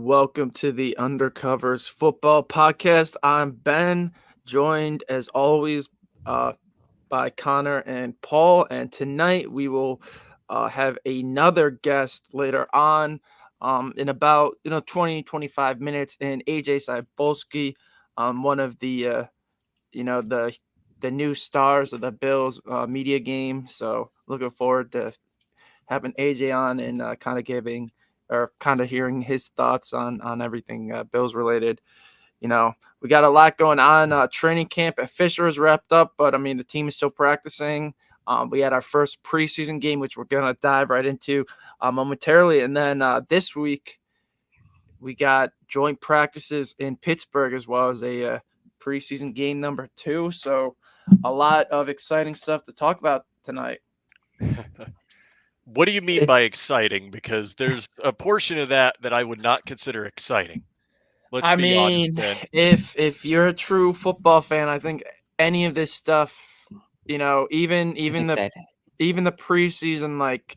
welcome to the Undercovers Football Podcast. I'm Ben, joined as always uh, by Connor and Paul. And tonight we will have another guest later on in about 20-25 minutes. And Ajay Cybulski, one of the you know the the new stars of the Bills media game. So looking forward to having AJ on and kind of giving or kind of hearing his thoughts on everything Bills related. We got a lot going on. Training camp at Fisher is wrapped up, but I mean the team is still practicing. We had our first preseason game, which we're gonna dive right into momentarily, and then this week we got joint practices in Pittsburgh as well as a preseason game number 2. So a lot of exciting stuff to talk about tonight. What do you mean by exciting? Because there's a portion of that I would not consider exciting. Let's I be honest, mean, Ben. if you're a true football fan, I think any of this stuff, even It's even the exciting. even the preseason, like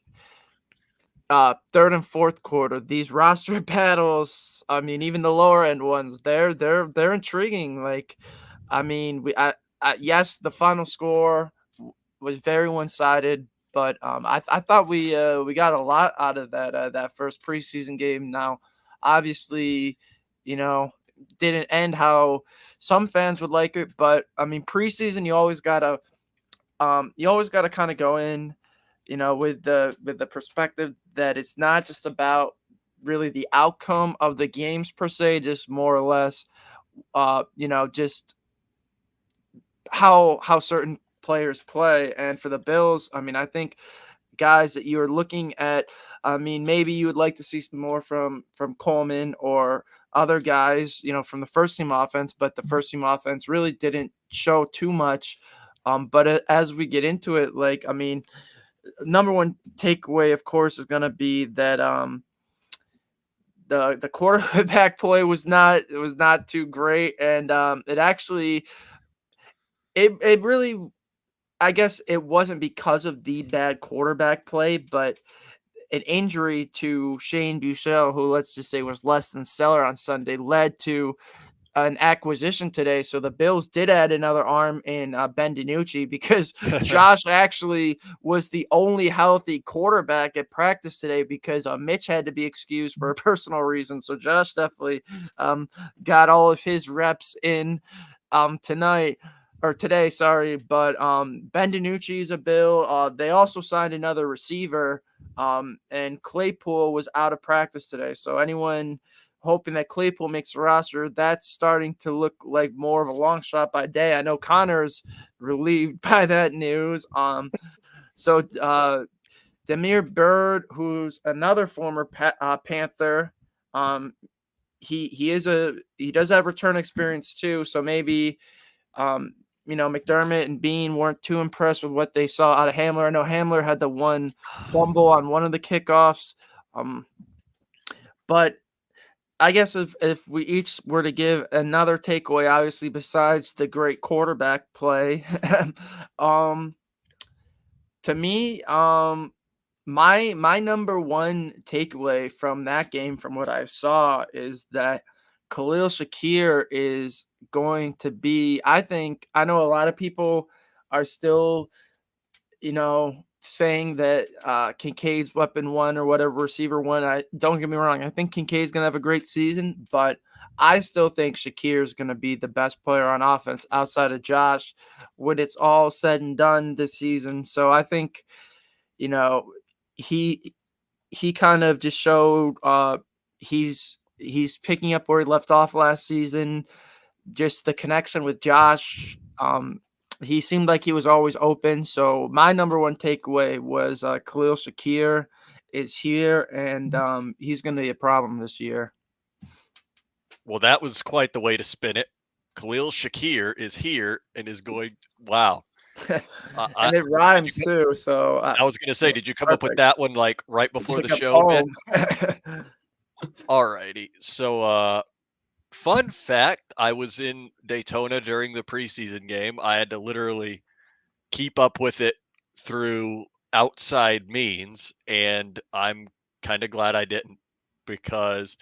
third and fourth quarter, these roster battles. I mean, even the lower end ones, they're intriguing. Like, I mean, yes, the final score was very one sided, but I thought we got a lot out of that first preseason game. Now, obviously, you know, didn't end how some fans would like it, but I mean, preseason you always gotta kind of go in, with the perspective that it's not just about really the outcome of the games per se, just more or less, just how certain players play. And for the Bills, I mean, I think guys that you're looking at, I mean, maybe you would like to see some more from Coleman or other guys, from the first team offense, but the first team offense really didn't show too much. But as we get into it, like, I mean, number one takeaway, of course, is going to be that the quarterback play was not too great, and it really, I guess it wasn't because of the bad quarterback play, but an injury to Shane Buechele, who, let's just say, was less than stellar on Sunday, led to an acquisition today. So the Bills did add another arm in Ben DiNucci, because Josh actually was the only healthy quarterback at practice today, because Mitch had to be excused for a personal reason. So Josh definitely got all of his reps in tonight. Or today, sorry, but Ben DiNucci is a Bill. They also signed another receiver, and Claypool was out of practice today. So anyone hoping that Claypool makes the roster, that's starting to look like more of a long shot by day. I know Connor's relieved by that news. So Demir Bird, who's another former Panther, he does have return experience too. So maybe McDermott and Bean weren't too impressed with what they saw out of Hamler. I know Hamler had the one fumble on one of the kickoffs, but I guess if we each were to give another takeaway, obviously besides the great quarterback play, to me, my number one takeaway from that game, from what I saw, is that Khalil Shakir is going to be. I know a lot of people are still, saying that Kincaid's weapon one or whatever receiver one. I don't get me wrong. I think Kincaid's gonna have a great season, but I still think Shakir is gonna be the best player on offense outside of Josh when it's all said and done this season. So I think, you know, he he kind of just showed he's picking up where he left off last season. Just the connection with Josh. He seemed like he was always open. So my number one takeaway was Khalil Shakir is here, and he's going to be a problem this year. Well, that was quite the way to spin it. Khalil Shakir is here and is going. Wow. And it rhymes too. So I was going to say, did you come up with perfect. that one like right before the Like a show, Ben? poem. All righty. So, fun fact, I was in Daytona during the preseason game. I had to literally keep up with it through outside means, and I'm kind of glad I didn't, because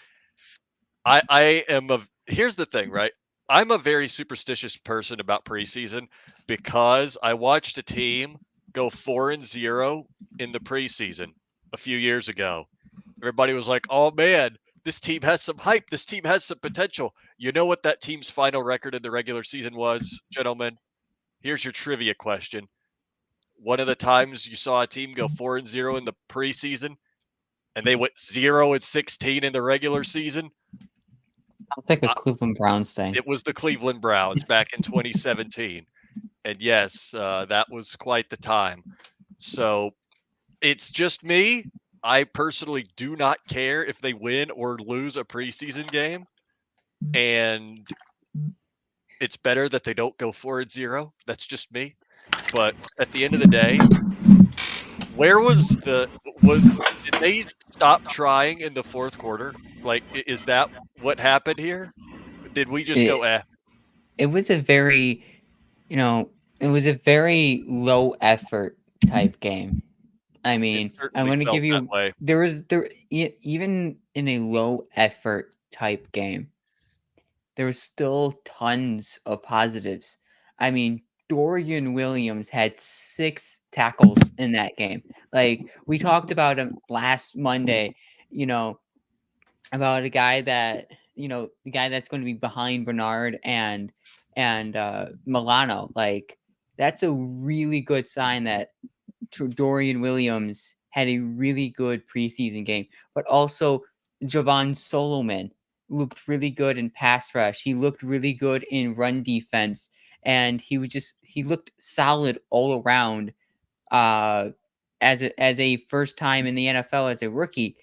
Here's the thing, right? I'm a very superstitious person about preseason because I watched a team go 4-0 in the preseason a few years ago. Everybody was like, "Oh man, this team has some hype. This team has some potential." You know what that team's final record in the regular season was, gentlemen? Here's your trivia question. One of the times you saw a team go 4-0 in the preseason and they went 0-16 in the regular season, Sounds like a Cleveland Browns thing. it was the Cleveland Browns back in 2017. And yes, that was quite the time. So it's just me. I personally do not care if they win or lose a preseason game. And it's better that they don't go 4-0. That's just me. But at the end of the day, where did they stop trying in the fourth quarter? Like, is that what happened here? Did we just go, It, it was a very, it was a very low effort type game. I It mean, I'm certainly going to felt give that you way. even in a low effort type game, there was still tons of positives. I mean, Dorian Williams had 6 tackles in that game. Like we talked about him last Monday, you know, about a guy that, the guy that's going to be behind Bernard and Milano. Like that's a really good sign that Dorian Williams had a really good preseason game, but also Javon Solomon looked really good in pass rush. He looked really good in run defense, and he looked solid all around. Uh, as a first time in the NFL as a rookie.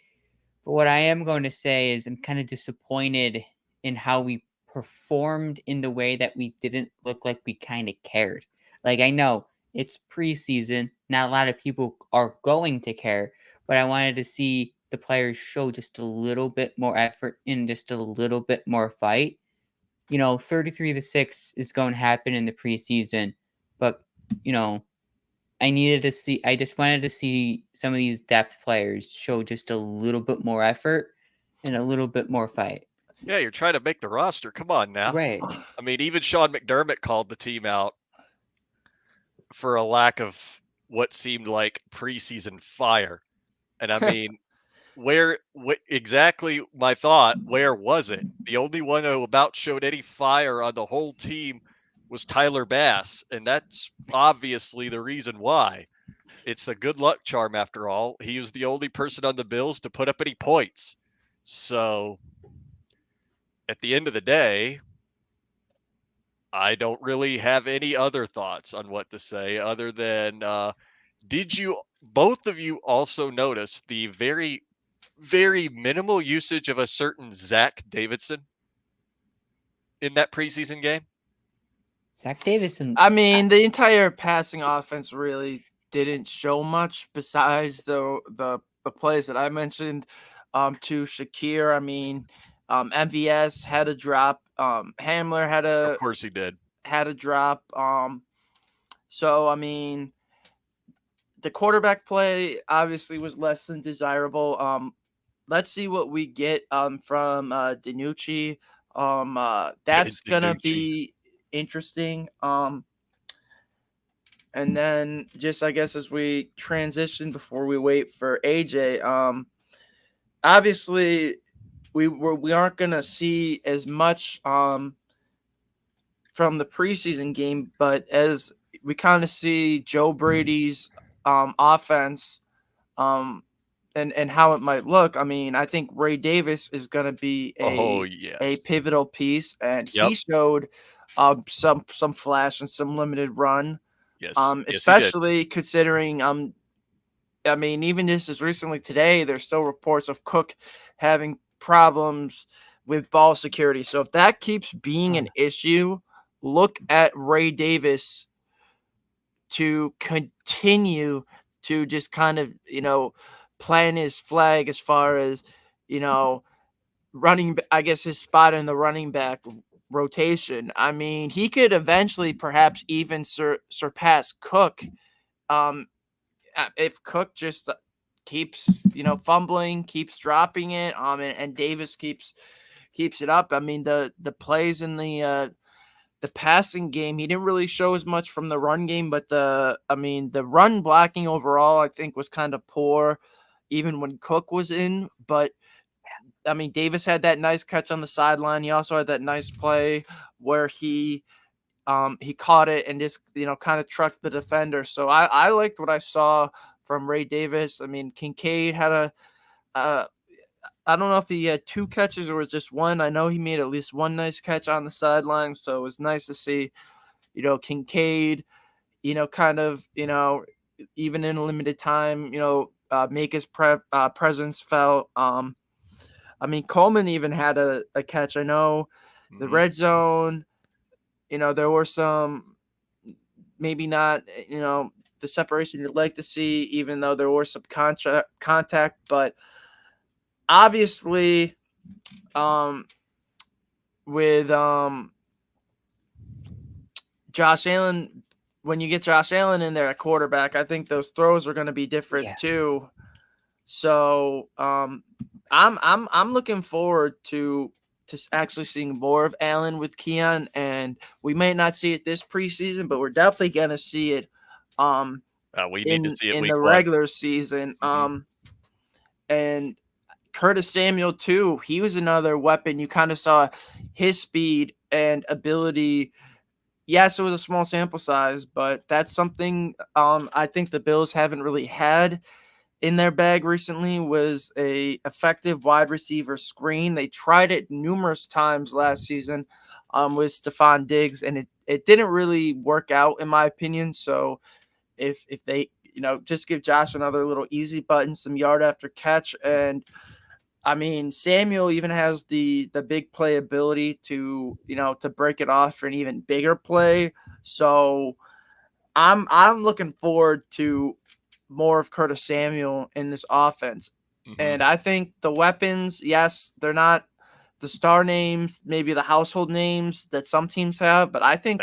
But what I am going to say is I'm kind of disappointed in how we performed in the way that we didn't look like we kind of cared. Like I know it's preseason, not a lot of people are going to care, but I wanted to see the players show just a little bit more effort and just a little bit more fight. 33-6 is going to happen in the preseason, but you know, I just wanted to see some of these depth players show just a little bit more effort and a little bit more fight. Yeah, you're trying to make the roster. Come on now. Right. I mean, even Sean McDermott called the team out for a lack of what seemed like preseason fire. And I mean, exactly my thought, where was it? The only one who about showed any fire on the whole team was Tyler Bass, and that's obviously the reason why. It's the good luck charm after all. He was the only person on the Bills to put up any points. So at the end of the day, I don't really have any other thoughts on what to say other than did you both of you also notice the very, very minimal usage of a certain Zach Davidson in that preseason game? Zach Davison. I mean, the entire passing offense really didn't show much besides the plays that I mentioned to Shakir. I mean, MVS had a drop. Hamler Of course he did. had a drop. So I mean, the quarterback play obviously was less than desirable. Let's see what we get from Danucci. That's gonna Danucci. be interesting. And then just I guess as we transition before we wait for AJ, obviously we aren't gonna see as much from the preseason game, but as we kind of see Joe Brady's offense and how it might look, I mean, I think Ray Davis is going to be Oh, a yes. pivotal piece, and Yep. he showed some flash and some limited run. Yes. Yes, he did. Especially considering I mean, even just as recently today, there's still reports of Cook having problems with ball security. So if that keeps being an issue, look at Ray Davis to continue to just kind of, plant his flag as far as, running, I guess his spot in the running back rotation. I mean, he could eventually perhaps even surpass Cook. If Cook just keeps, fumbling, keeps dropping it, and Davis keeps, keeps it up. I mean, the plays in the passing game, he didn't really show as much from the run game, but the run blocking overall, I think, was kind of poor, even when Cook was in. But I mean, Davis had that nice catch on the sideline. He also had that nice play where he caught it and just kind of trucked the defender. So I liked what I saw from Ray Davis. I mean, Kincaid had I don't know if he had 2 catches or was just one. I know he made at least one nice catch on the sideline, so it was nice to see, Kincaid, kind of, even in a limited time, make his presence felt. I mean, Coleman even had a catch. I know the red zone, there were some maybe not, the separation you'd like to see, even though there was some contact, but obviously, with Josh Allen, when you get Josh Allen in there at quarterback, I think those throws are going to be different too. So I'm looking forward to actually seeing more of Allen with Keon, and we may not see it this preseason, but we're definitely going to see it we need to see it in week the 1. regular season. And Curtis Samuel too. He was another weapon. You kind of saw his speed and ability. Yes, it was a small sample size, but that's something I think the Bills haven't really had in their bag recently, was a effective wide receiver screen. They tried it numerous times last season with Stephon Diggs, and it didn't really work out in my opinion. So if they just give Josh another little easy button, some yard after catch, and I mean, Samuel even has the big play ability to to break it off for an even bigger play. So I'm looking forward to more of Curtis Samuel in this offense. And I think the weapons, yes, they're not the star names, maybe the household names that some teams have, but I think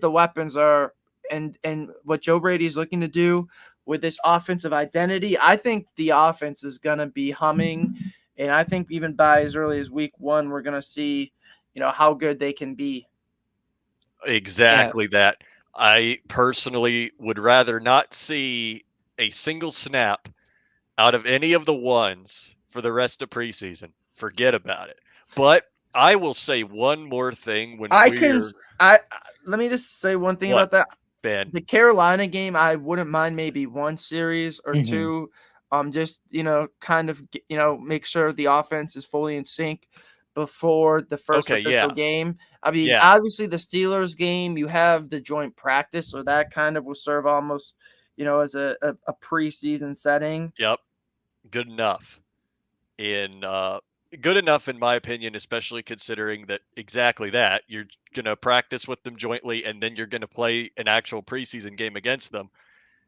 the weapons are, and what Joe Brady's looking to do with this offensive identity, I think the offense is going to be humming. And I think even by as early as week 1, we're going to see, how good they can be. Exactly that. I personally would rather not see a single snap out of any of the ones for the rest of preseason. Forget about it. But I will say one more thing when let me just say one thing about that. Ben? The Carolina game, I wouldn't mind maybe one series or two. Just kind of make sure the offense is fully in sync before the first official game. I mean, obviously the Steelers game, you have the joint practice, so that kind of will serve almost as a preseason setting. Yep, good enough. Good enough in my opinion, especially considering that exactly that you're gonna practice with them jointly, and then you're gonna play an actual preseason game against them.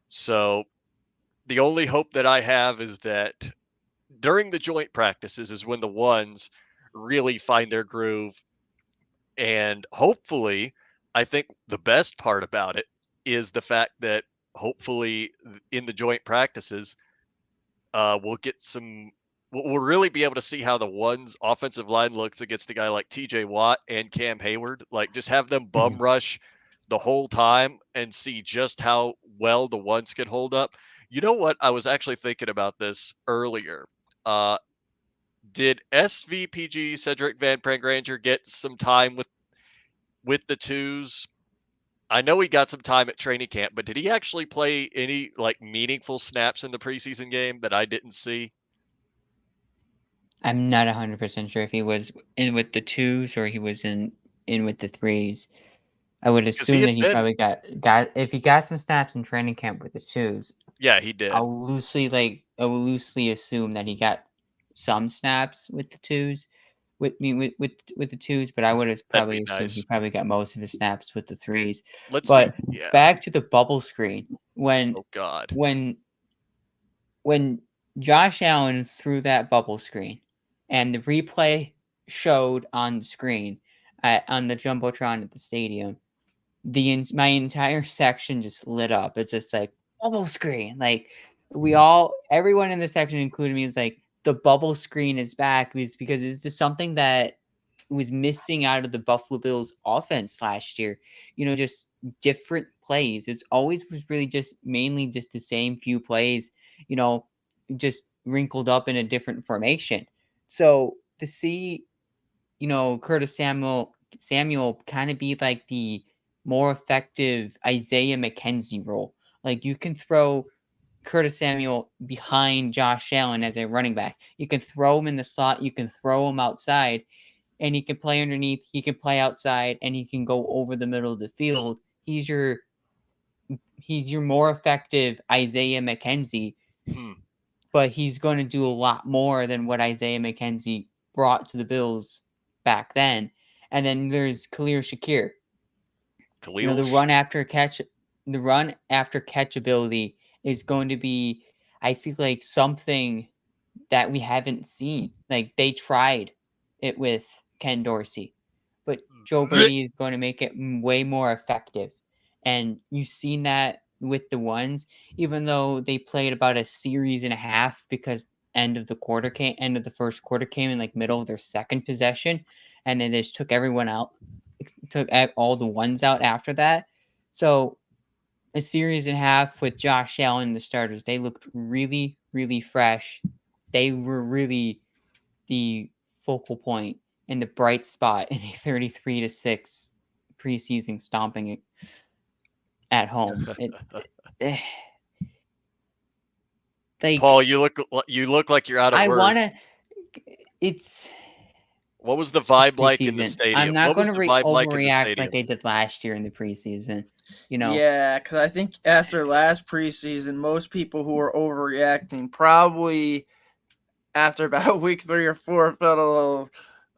So the only hope that I have is that during the joint practices is when the ones really find their groove. And hopefully, I think the best part about it is the fact that hopefully in the joint practices, we'll get we'll really be able to see how the one's offensive line looks against a guy like TJ Watt and Cam Hayward. Like, just have them bum rush the whole time and see just how well the ones can hold up. You know what? I was actually thinking about this earlier. Did SVPG Cedric Van Prangranger get some time with the twos? I know he got some time at training camp, but did he actually play any like meaningful snaps in the preseason game that I didn't see? I'm not 100% sure if he was in with the twos or he was in with the threes. I would assume that he probably got if he got some snaps in training camp with the twos. Yeah, he did. I will loosely assume that he got some snaps with the twos, with the twos, but I would have probably assumed he probably got most of his snaps with the threes. But back to the bubble screen when when Josh Allen threw that bubble screen, and the replay showed on the screen on the jumbotron at the stadium, my entire section just lit up. It's just like bubble screen. Like everyone in the section, including me, is like, the bubble screen is back is because it's just something that was missing out of the Buffalo Bills offense last year. Just different plays. It's always was really just mainly just the same few plays, just wrinkled up in a different formation. So to see, Curtis Samuel kind of be like the more effective Isaiah McKenzie role. Like you can throw Curtis Samuel behind Josh Allen as a running back. You can throw him in the slot, you can throw him outside, and he can play underneath, he can play outside, and he can go over the middle of the field. He's your more effective Isaiah McKenzie, but he's going to do a lot more than what Isaiah McKenzie brought to the Bills back then. And then there's Khalil Shakir. The run after catch ability is going to be, I feel like, something that we haven't seen. Like they tried it with Ken Dorsey, but Joe Brady is going to make it way more effective. And you've seen that with the ones, even though they played about a series and a half because end of the first quarter came in like middle of their second possession, and then they just took everyone out, took all the ones out after that. So a series and a half with Josh Allen and the starters, they looked really, really fresh. They were really the focal point and the bright spot in a 33-6 preseason stomping at home. Like, Paul, you look like you're out of I words. want to. It's. What was the vibe like in the Preseason. stadium? I'm not What was going to the vibe like in the overreact stadium? like I did last year in the preseason. Yeah, because I think after last preseason, most people who were overreacting probably after about week 3 or 4 felt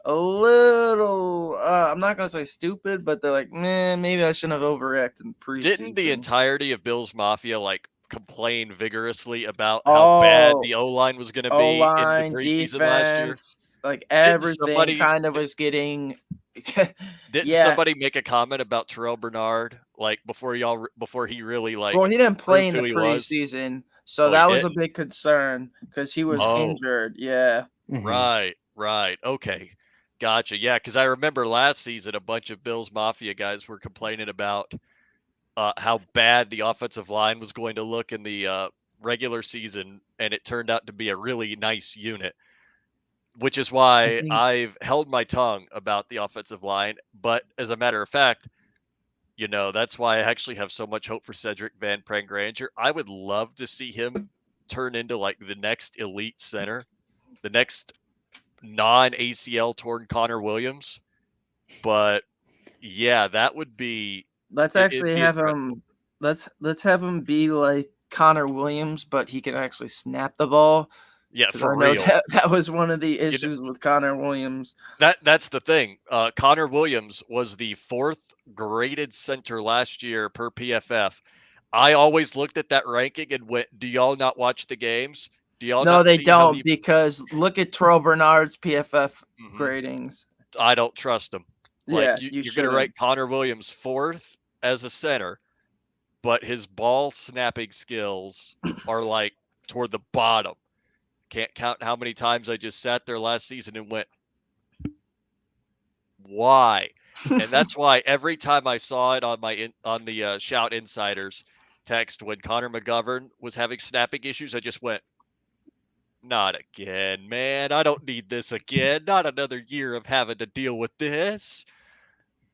a little. I'm not gonna say stupid, but they're like, man, maybe I shouldn't have overreacted in preseason. Didn't the entirety of Bills Mafia complain vigorously about how bad the O-line was going to be in the preseason last year? Like everything kind of was getting. Didn't somebody make a comment about Terrell Bernard before he really well, he didn't play in the preseason, so that was a big concern because he was injured. Yeah. Right. Okay. Gotcha. Yeah, because I remember last season a bunch of Bills Mafia guys were complaining about how bad the offensive line was going to look in the regular season, and it turned out to be a really nice unit, which is why I've held my tongue about the offensive line. But as a matter of fact, that's why I actually have so much hope for Cedric Van Prangranger. I would love to see him turn into the next elite center, the next non-ACL torn Connor Williams. But yeah, that would be. Let's actually have him. Let's have him be like Connor Williams, but he can actually snap the ball. Yeah, for real. That was one of the issues with Connor Williams. That's the thing. Connor Williams was the 4th graded center last year per PFF. I always looked at that ranking and went, "Do y'all not watch the games? Do y'all No, not they see how don't because look at Terrell Bernard's PFF gradings. I don't trust him. Yeah, you're going to write Connor Williams 4th as a center, but his ball snapping skills are toward the bottom. Can't count how many times I just sat there last season and went, why? And that's why every time I saw it on the Shout Insiders text when Connor McGovern was having snapping issues, I just went, not again, man. I don't need this again. Not another year of having to deal with this.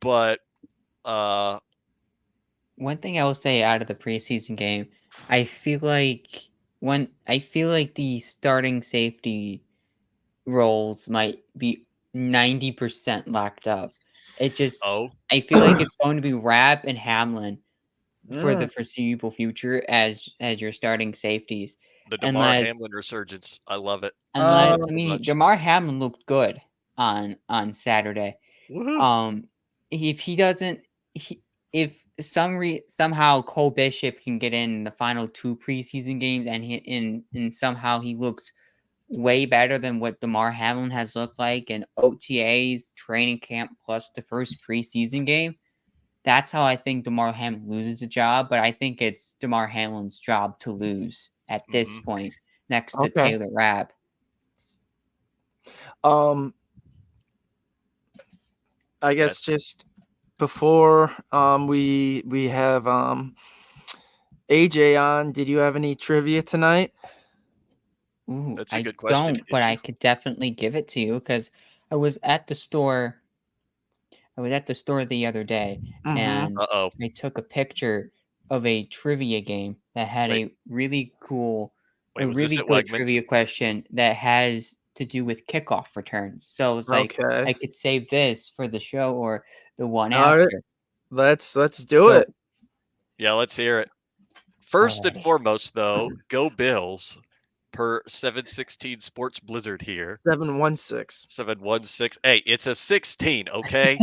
But one thing I will say out of the preseason game, I feel like the starting safety roles might be 90% locked up. It just I feel like it's going to be Rapp and Hamlin for the foreseeable future as your starting safeties. The Damar Hamlin resurgence. I love it. Unless Damar Hamlin looked good on Saturday. Woo-hoo. If he doesn't if somehow Cole Bishop can get in the final 2 preseason games and somehow he looks way better than what Damar Hamlin has looked like in OTAs, training camp, plus the first preseason game, that's how I think Damar Hamlin loses a job. But I think it's Damar Hamlin's job to lose at this point next to Taylor Rapp. I guess just before we have AJ on, did you have any trivia tonight? Ooh, That's a I good question. don't, but Did I you? could definitely give it to you because I was at the store. I was at the store the other day, Mm-hmm. and Uh-oh. I took a picture of a trivia game that had Wait. a really Wait, was this at good Wegmans? trivia question that has to do with kickoff returns. So it's like I Okay. could save this for the show or the one All right. after. Let's do So, it. Yeah, let's hear it. all First and right. foremost, though, go Bills per 716 Sports Blizzard here. 716. 716. Hey, it's a 16, okay?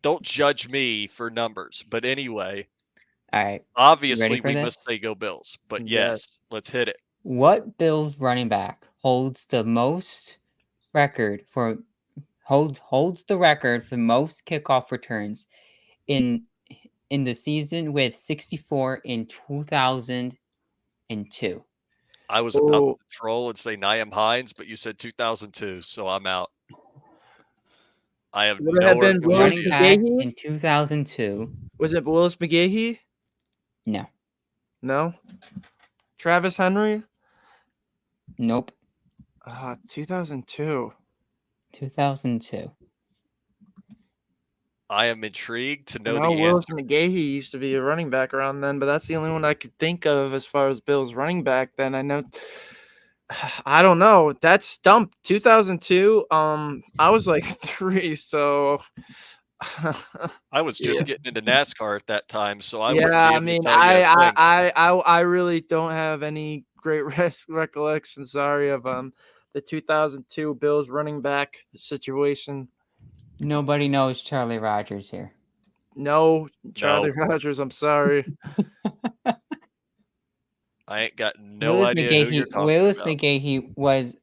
Don't judge me for numbers. But anyway, All right. You ready obviously for we must this? say go Bills. But Yes. yes, let's hit it. What Bills running back holds the most record for holds the record for most kickoff returns in the season with 64 in 2002? I was about Oh, to troll and say Nyam Hines, but you said 2002, so I'm out. I have would it no have been The earthly Willis running idea. back McGahee? in 2002. Was it Willis McGahee? No. No. Travis Henry? Nope. 2002. 2002. I am intrigued to I know know the Willis answer. McGahee used to be a running back around then, but that's the only one I could think of as far as Bills running back then. I know I don't know. That's stumped. 2002. I was like 3, so I was yeah. just getting into NASCAR at that time, so I Yeah, wouldn't be I able to mean, tell you a thing. I really don't have any great recollection. Sorry of the 2002 Bills running back situation. Nobody knows Charlie Rogers here. No, Charlie No, Rogers. I'm sorry. I ain't got no idea who you're talking Willis about. McGahee was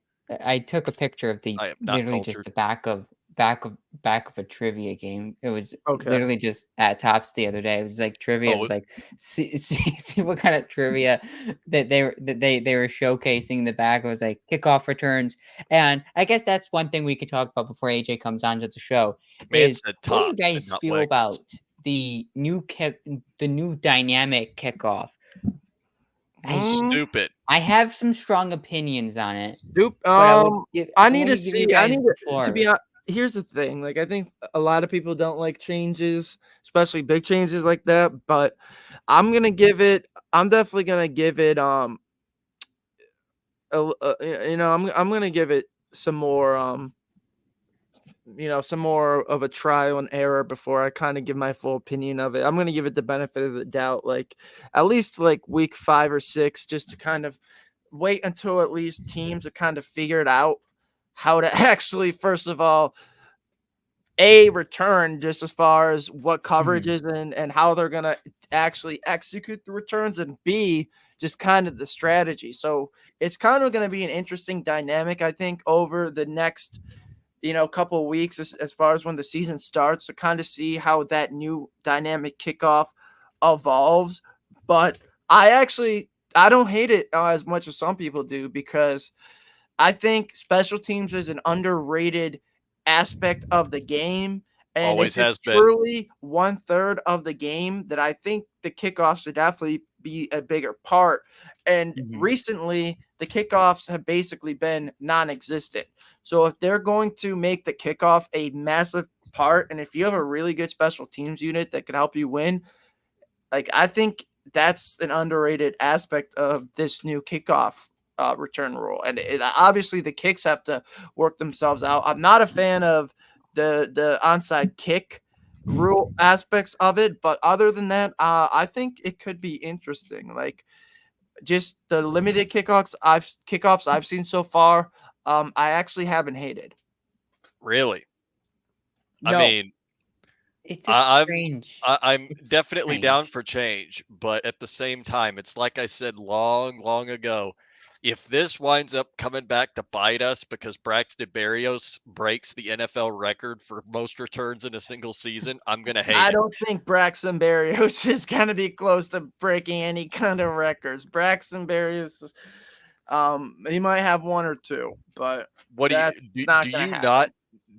I took a picture of the I am not literally just cultured. the back of a trivia game. It was Okay. literally just at Tops the other day. It was like trivia. It Oh, was like see what kind of trivia that they were showcasing in the back. It was like kickoff returns. And I guess that's one thing we could talk about before AJ comes on to the show man is said what do you Tops and guys not feel about Wegmans. the new dynamic kickoff? Mm, Stupid. I have some strong opinions on it, Nope. but I I need want to to give you see. I guys need the to floor. be. Here's the thing. Like, I think a lot of people don't like changes, especially big changes like that. But I'm gonna give it. I'm definitely gonna give it. I'm gonna give it some more. Some more of a trial and error before I kind of give my full opinion of it. I'm going to give it the benefit of the doubt, like at least like week 5 or 6, just to kind of wait until at least teams have kind of figured out how to actually, first of all, return just as far as what coverage is and how they're going to actually execute the returns, and B, just kind of the strategy. So it's kind of going to be an interesting dynamic, I think, over the next couple of weeks as far as when the season starts, to kind of see how that new dynamic kickoff evolves. But I don't hate it as much as some people do, because I think special teams is an underrated aspect of the game. And if Always it's has been. truly 1/3 of the game, that I think the kickoffs should definitely be a bigger part. And recently, the kickoffs have basically been non-existent. So if they're going to make the kickoff a massive part, and if you have a really good special teams unit that can help you win, like, I think that's an underrated aspect of this new kickoff return rule. And obviously the kicks have to work themselves out. I'm not a fan of the onside kick rule aspects of it, but other than that, I think it could be interesting. Like, just the limited kickoffs I've seen so far, I actually haven't hated. Really. I No. mean, It's a I, I'm strange. I'm It's definitely down strange. for change, but at the same time, it's like I said long, long ago. If this winds up coming back to bite us because Braxton Berrios breaks the NFL record for most returns in a single season, I'm gonna hate I it. don't think Braxton Berrios is going to be close to breaking any kind of records. Braxton Berrios, He might have one or two, but What do you that's not do gonna you happen. not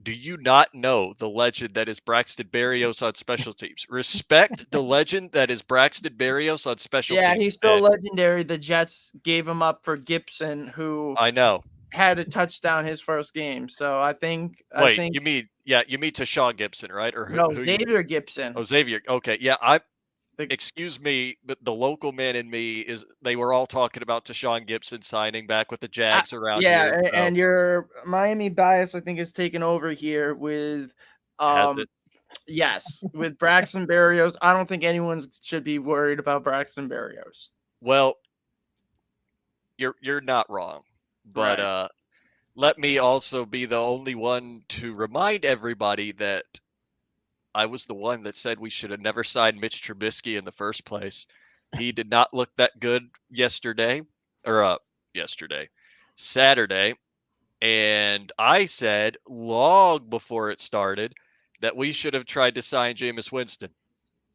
do you not know the legend that is Braxton Berrios on special teams? Respect the legend that is Braxton Berrios on special Yeah, teams, he's still Ben. legendary. The Jets gave him up for Gibson, who I know. had a touchdown his first game. So I think Wait, you mean Tashawn Gibson, right? Or no, who you Xavier Gibson. Oh, Xavier. Okay, yeah, The, excuse me, but the local man in me is they were all talking about Tashawn Gibson signing back with the Jags around yeah, here. So and your Miami bias, I think, is taken over here with, has it? yes, with Braxton Berrios. I don't think anyone should be worried about Braxton Berrios. Well, you're not wrong. But Right. let me also be the only one to remind everybody that I was the one that said we should have never signed Mitch Trubisky in the first place. He did not look that good Saturday. And I said long before it started that we should have tried to sign Jameis Winston.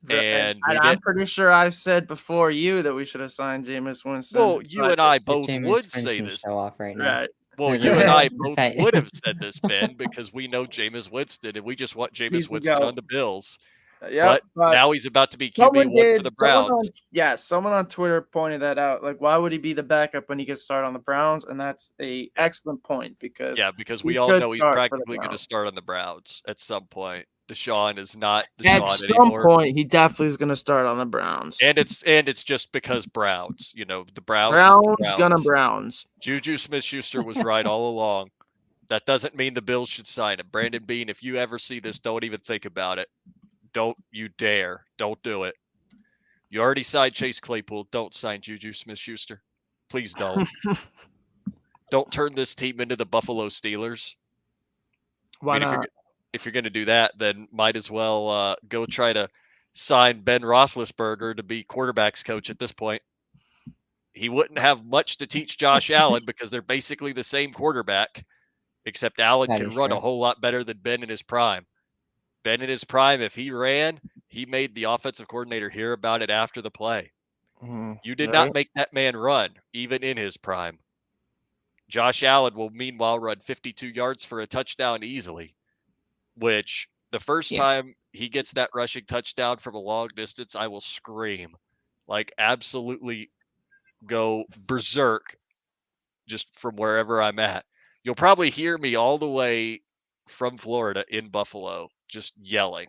And And we I'm didn't. pretty sure I said before you that we should have signed Jameis Winston. Well, you But and I Get both Jameis would say Winston this. show off right now. right, Well, The- you and I the both fact- would have said this, Ben, because we know Jameis Winston and we just want he's Jameis the Winston on goat. the Bills. Yep, But but now he's about to be someone QB1 for the did. Browns. Someone on Twitter pointed that out. Like, why would he be the backup when he gets started on the Browns? And that's a excellent point because Yeah, because he we all should know he's start for the practically going to Browns. start on the Browns at some point. Deshaun is not At Deshaun some anymore. point, he definitely is going to start on the Browns. And it's just because Browns, the Browns is the Browns gonna Browns. Browns. Juju Smith-Schuster was right all along. That doesn't mean the Bills should sign him. Brandon Beane, if you ever see this, don't even think about it. Don't you dare. Don't do it. You already signed Chase Claypool. Don't sign Juju Smith-Schuster. Please don't. Don't turn this team into the Buffalo Steelers. Why I mean, not? if you're going to do that, then might as well go try to sign Ben Roethlisberger to be quarterbacks coach at this point. He wouldn't have much to teach Josh Allen because they're basically the same quarterback, except Allen That can is run a true. whole lot better than Ben in his prime. Ben in his prime, if he ran, he made the offensive coordinator hear about it after the play. You did not make that man run, even in his prime. Josh Allen will meanwhile run 52 yards for a touchdown easily, which the first Yeah. time he gets that rushing touchdown from a long distance, I will scream, like absolutely go berserk just from wherever I'm at. You'll probably hear me all the way from Florida in Buffalo just yelling.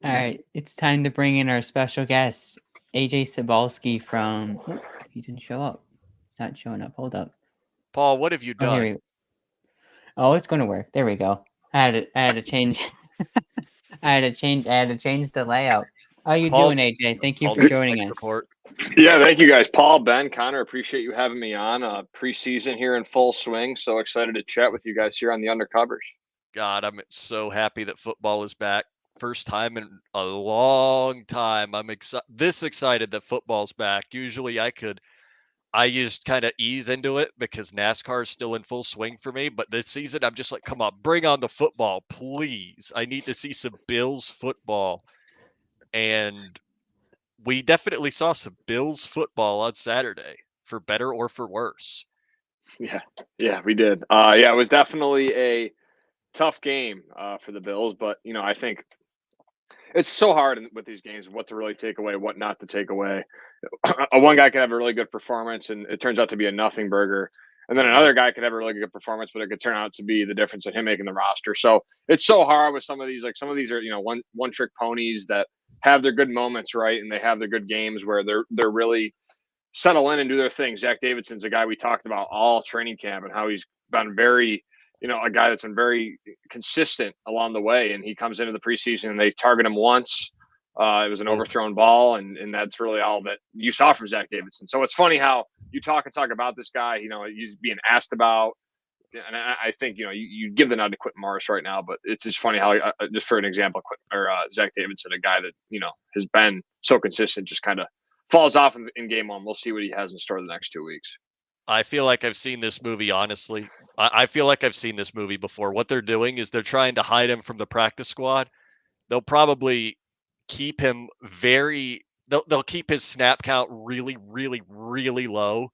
All right, it's time to bring in our special guest, Ajay Cybulski from. Oh, he didn't show up. It's not showing up. Hold up. Paul, what have you Oh, here done? we go. Oh, it's going to work. There we go. I had to change. I had to change the layout. How you Paul- doing, AJ? Thank you Paul for gets joining tech us. support. Yeah, thank you guys. Paul, Ben, Connor, appreciate you having me on. Preseason here in full swing. So excited to chat with you guys here on the Undercovers. God, I'm so happy that football is back. First time in a long time. I'm this excited that football's back. Usually I used kind of ease into it because NASCAR is still in full swing for me. But this season, I'm just like, come on, bring on the football, please. I need to see some Bills football. And we definitely saw some Bills football on Saturday, for better or for worse. Yeah, we did. Yeah, it was definitely a tough game for the Bills. But, I think it's so hard with these games, what to really take away, what not to take away. One guy could have a really good performance, and it turns out to be a nothing burger. And then another guy could have a really good performance, but it could turn out to be the difference in him making the roster. So it's so hard with some of these. Like some of these are, one trick ponies that have their good moments, right, and they have their good games where they're really settle in and do their thing. Zach Davidson's a guy we talked about all training camp and how he's been very, a guy that's been very consistent along the way. And he comes into the preseason and they target him once. It was an overthrown ball, and that's really all that you saw from Zach Davidson. So it's funny how you talk about this guy, he's being asked about. And I think, you give the nod to Quentin Morris right now, but it's just funny how, just for an example, Zach Davidson, a guy that, has been so consistent, just kind of falls off in game one. We'll see what he has in store the next 2 weeks. I feel like I've seen this movie, honestly. I feel like I've seen this movie before. What they're doing is they're trying to hide him from the practice squad. They'll probably keep him they'll keep his snap count really, really, really low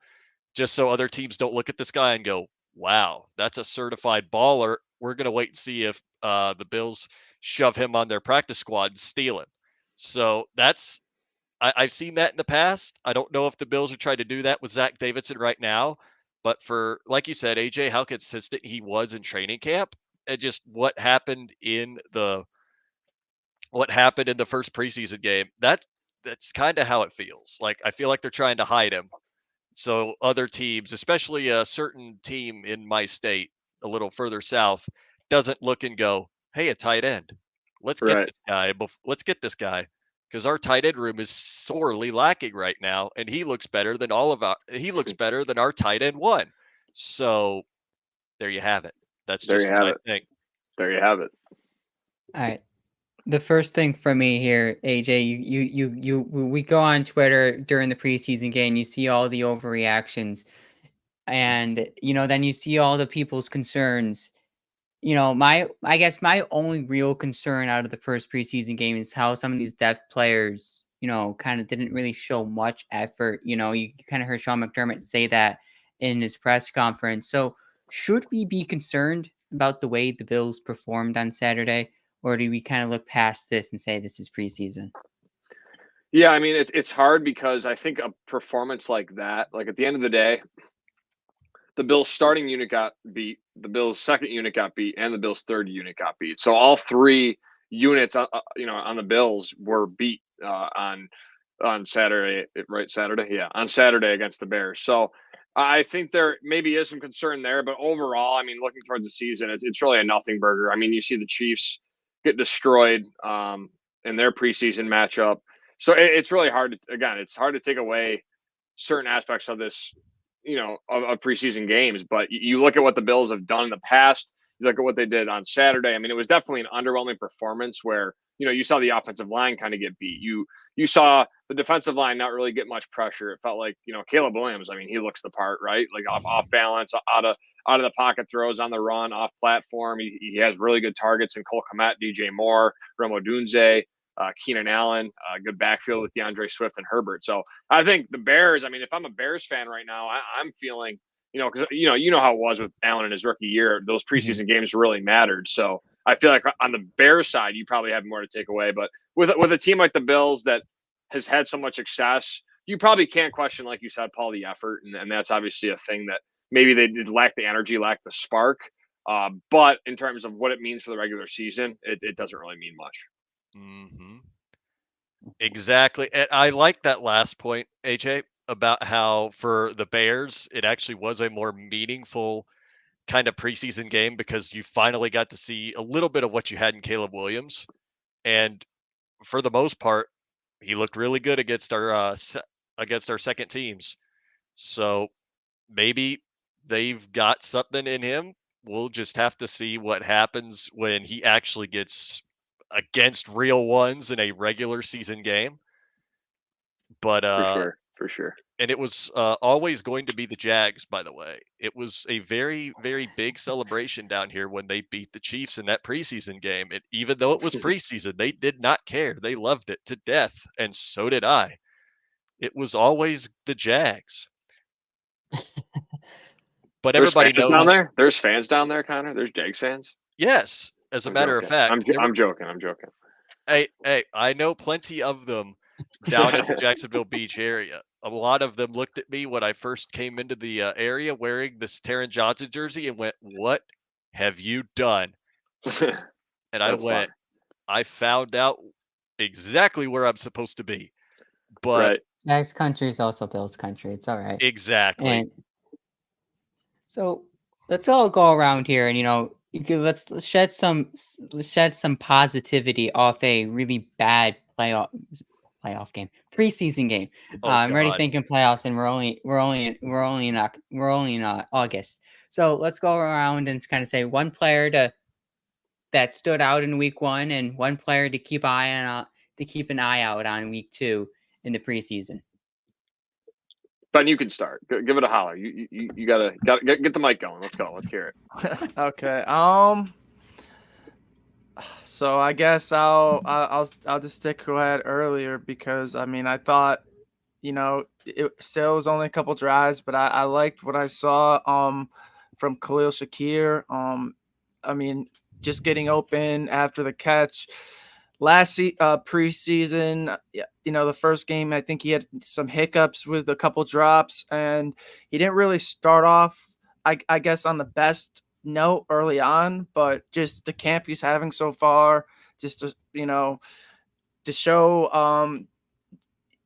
just so other teams don't look at this guy and go, wow, that's a certified baller. We're going to wait and see if the Bills shove him on their practice squad and steal him. So I've seen that in the past. I don't know if the Bills are trying to do that with Zach Davidson right now, but for, like you said, AJ, how consistent he was in training camp and just what happened in the first preseason game, that's kind of how it feels. Like, I feel like they're trying to hide him. So other teams, especially a certain team in my state, a little further south, doesn't look and go, "Hey, a tight end. Let's get Right. this guy. Let's get this guy." Because our tight end room is sorely lacking right now, and he looks better than he looks better than our tight end one. So there you have it. That's There you just what have I it. think. There you have it. All right. The first thing for me here, AJ, we go on Twitter during the preseason game. You see all the overreactions, and then you see all the people's concerns. I guess my only real concern out of the first preseason game is how some of these depth players, kind of didn't really show much effort. You kind of heard Sean McDermott say that in his press conference. So, should we be concerned about the way the Bills performed on Saturday, or do we kind of look past this and say this is preseason? Yeah, I mean it's hard because I think a performance like that, like at the end of the day, the Bills' starting unit got beat, the Bills' second unit got beat, and the Bills' third unit got beat. So all three units, on the Bills were beat on Saturday, right? Saturday, yeah, on Saturday against the Bears. So I think there maybe is some concern there, but overall, I mean, looking towards the season, it's really a nothing burger. I mean, you see the Chiefs get destroyed in their preseason matchup, so it's really hard to, again, it's hard to take away certain aspects of this, of preseason games. But you look at what the Bills have done in the past. You look at what they did on Saturday. I mean, it was definitely an underwhelming performance where you saw the offensive line kind of get beat. You saw the defensive line not really get much pressure. It felt like Caleb Williams. I mean, he looks the part, right? Like off balance, out of the pocket throws on the run, off platform. He has really good targets in Cole Kmet, DJ Moore, Remo Dunze. Keenan Allen, good backfield with DeAndre Swift and Herbert. So I think the Bears. I mean, if I'm a Bears fan right now, I'm feeling, because how it was with Allen in his rookie year. Those preseason games really mattered. So I feel like on the Bears side, you probably have more to take away. But with a team like the Bills that has had so much success, you probably can't question, like you said, Paul, the effort, and that's obviously a thing that maybe they did lack the energy, lack the spark. But in terms of what it means for the regular season, it doesn't really mean much. Mm-hmm. Exactly. And I like that last point, AJ, about how for the Bears, it actually was a more meaningful kind of preseason game because you finally got to see a little bit of what you had in Caleb Williams. And for the most part, he looked really good against our second teams. So maybe they've got something in him. We'll just have to see what happens when he actually gets against real ones in a regular season game. But For sure. and it was always going to be the Jags, by the way. It was a very, very big celebration down here when they beat the Chiefs in that preseason game. And even though it was preseason, they did not care. They loved it to death, and so did I. It was always the Jags. But There's everybody fans knows. down there. There's fans down there, Connor. There's Jags fans. Yes, as a I'm matter of joking. fact, I'm joking. I'm joking. hey, I know plenty of them down at the Jacksonville Beach area. A lot of them looked at me when I first came into the area wearing this Taron Johnson jersey and went, "What have you done?" And I That's went, fun. "I found out exactly where I'm supposed to be." But Right. Jags country is also Bills country. It's all right. exactly. And so let's all go around here and let's shed some positivity off a really bad playoff game, preseason game. Oh I'm already God. thinking playoffs, and we're only in August. So let's go around and kind of say one player that stood out in week one, and one player to keep an eye out on week two in the preseason. Ben, you can start. Give it a holler. You gotta get the mic going. Let's go. Let's hear it. Okay. So I guess I'll just stick who I had earlier because I mean I thought, it still was only a couple drives, but I liked what I saw from Khalil Shakir. I mean, just getting open after the catch. Preseason, the first game, I think he had some hiccups with a couple drops, and he didn't really start off, I guess, on the best note early on, but just the camp he's having so far, just to show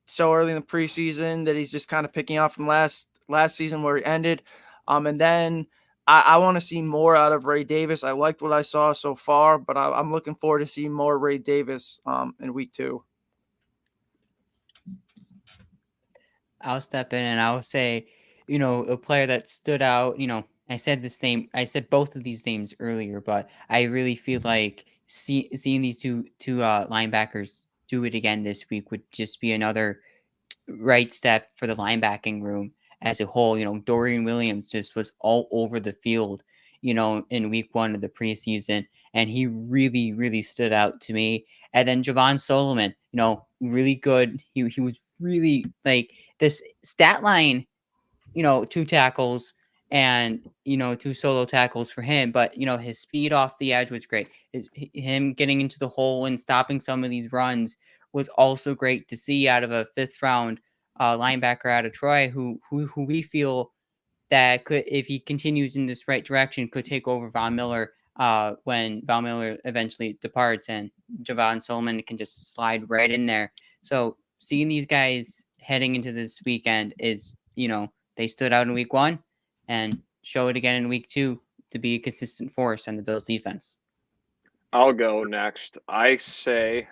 so early in the preseason that he's just kind of picking up from last season where he ended. And then I want to see more out of Ray Davis. I liked what I saw so far, but I'm looking forward to seeing more Ray Davis in week 2. I'll step in and I'll say, a player that stood out, I said both of these names earlier, but I really feel like seeing these two linebackers do it again this week would just be another right step for the linebacking room as a whole. Dorian Williams just was all over the field, in week 1 of the preseason, and he really, really stood out to me. And then Javon Solomon, really good. He was really like this stat line, 2 tackles and 2 solo tackles for him, but his speed off the edge was great. Him getting into the hole and stopping some of these runs was also great to see out of a 5th round linebacker out of Troy, who we feel that could, if he continues in this right direction, could take over Von Miller when Von Miller eventually departs, and Javon Solomon can just slide right in there. So seeing these guys heading into this weekend is, they stood out in week 1 and show it again in week 2 to be a consistent force on the Bills defense. I'll go next. I say,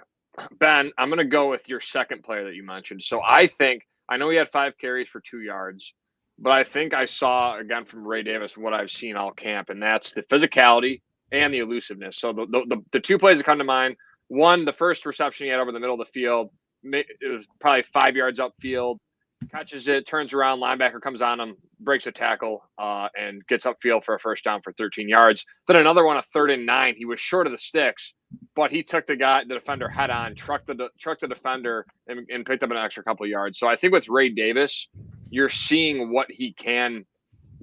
Ben, I'm going to go with your second player that you mentioned. So I know he had 5 carries for 2 yards, but I think I saw, again, from Ray Davis, what I've seen all camp, and that's the physicality and the elusiveness. So the 2 plays that come to mind, one, the first reception he had over the middle of the field, it was probably 5 yards upfield, catches it, turns around, linebacker comes on him, breaks a tackle, and gets upfield for a first down for 13 yards. Then another one, a 3rd and 9. He was short of the sticks, but he took the defender head on, trucked the defender, and picked up an extra couple of yards. So I think with Ray Davis, you're seeing what he can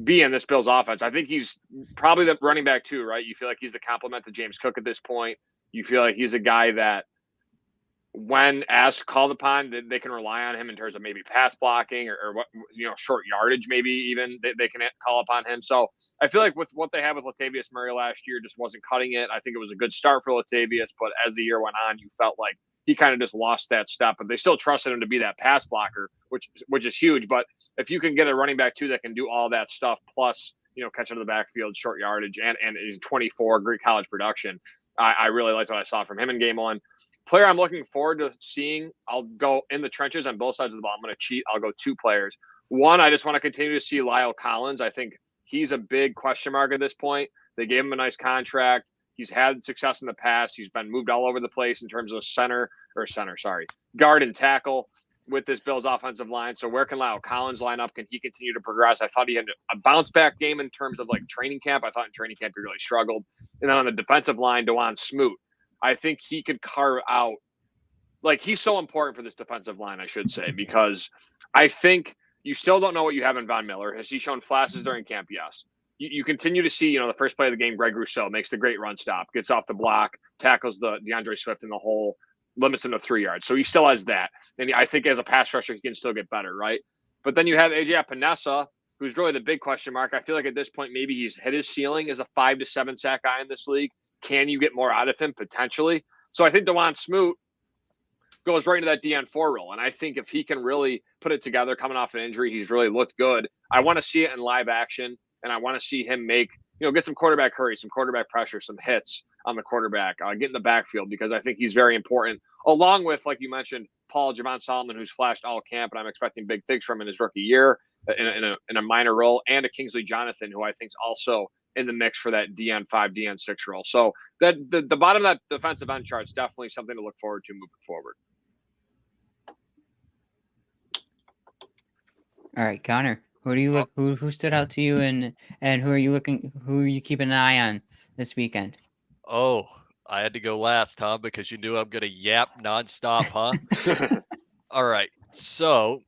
be in this Bills offense. I think he's probably the running back too, right? You feel like he's the complement to James Cook at this point. You feel like he's a guy that, when asked, called upon, they can rely on him in terms of maybe pass blocking or what, short yardage, maybe even they can call upon him. So I feel like with what they had with Latavius Murray last year, just wasn't cutting it. I think it was a good start for Latavius, but as the year went on, you felt like he kind of just lost that step, but they still trusted him to be that pass blocker, which is huge. But if you can get a running back too that can do all that stuff, plus, catch out of the backfield, short yardage, and is 24, great college production, I really liked what I saw from him in game 1. Player I'm looking forward to seeing, I'll go in the trenches on both sides of the ball. I'm going to cheat. I'll go 2 players. One, I just want to continue to see Lyle Collins. I think he's a big question mark at this point. They gave him a nice contract. He's had success in the past. He's been moved all over the place in terms of guard and tackle with this Bills offensive line. So where can Lyle Collins line up? Can he continue to progress? I thought he had a bounce back game in terms of like training camp. I thought in training camp he really struggled. And then on the defensive line, Dawon Smoot, I think he could carve out, like, he's so important for this defensive line, I should say, because I think you still don't know what you have in Von Miller. Has he shown flashes during camp? Yes. You continue to see, the first play of the game, Greg Rousseau makes the great run stop, gets off the block, tackles the DeAndre Swift in the hole, limits him to 3 yards. So he still has that. And I think as a pass rusher, he can still get better, right? But then you have Ajay Epinesa, who's really the big question mark. I feel like at this point, maybe he's hit his ceiling as a 5 to 7 sack guy in this league. Can you get more out of him potentially? So I think Dawon Smoot goes right into that DN4 role. And I think if he can really put it together coming off an injury, he's really looked good. I want to see it in live action, and I want to see him make, get some quarterback hurry, some quarterback pressure, some hits on the quarterback, get in the backfield, because I think he's very important, along with, like you mentioned, Javon Solomon, who's flashed all camp, and I'm expecting big things from him in his rookie year in a minor role, and a Kingsley Jonathan, who I think is also in the mix for that DN5, DN6 role. So that the bottom of that defensive end chart is definitely something to look forward to moving forward. All right, Connor, who stood out to you, and who are you keeping an eye on this weekend? Oh, I had to go last, huh? Because you knew I'm going to yap nonstop, huh? All right. So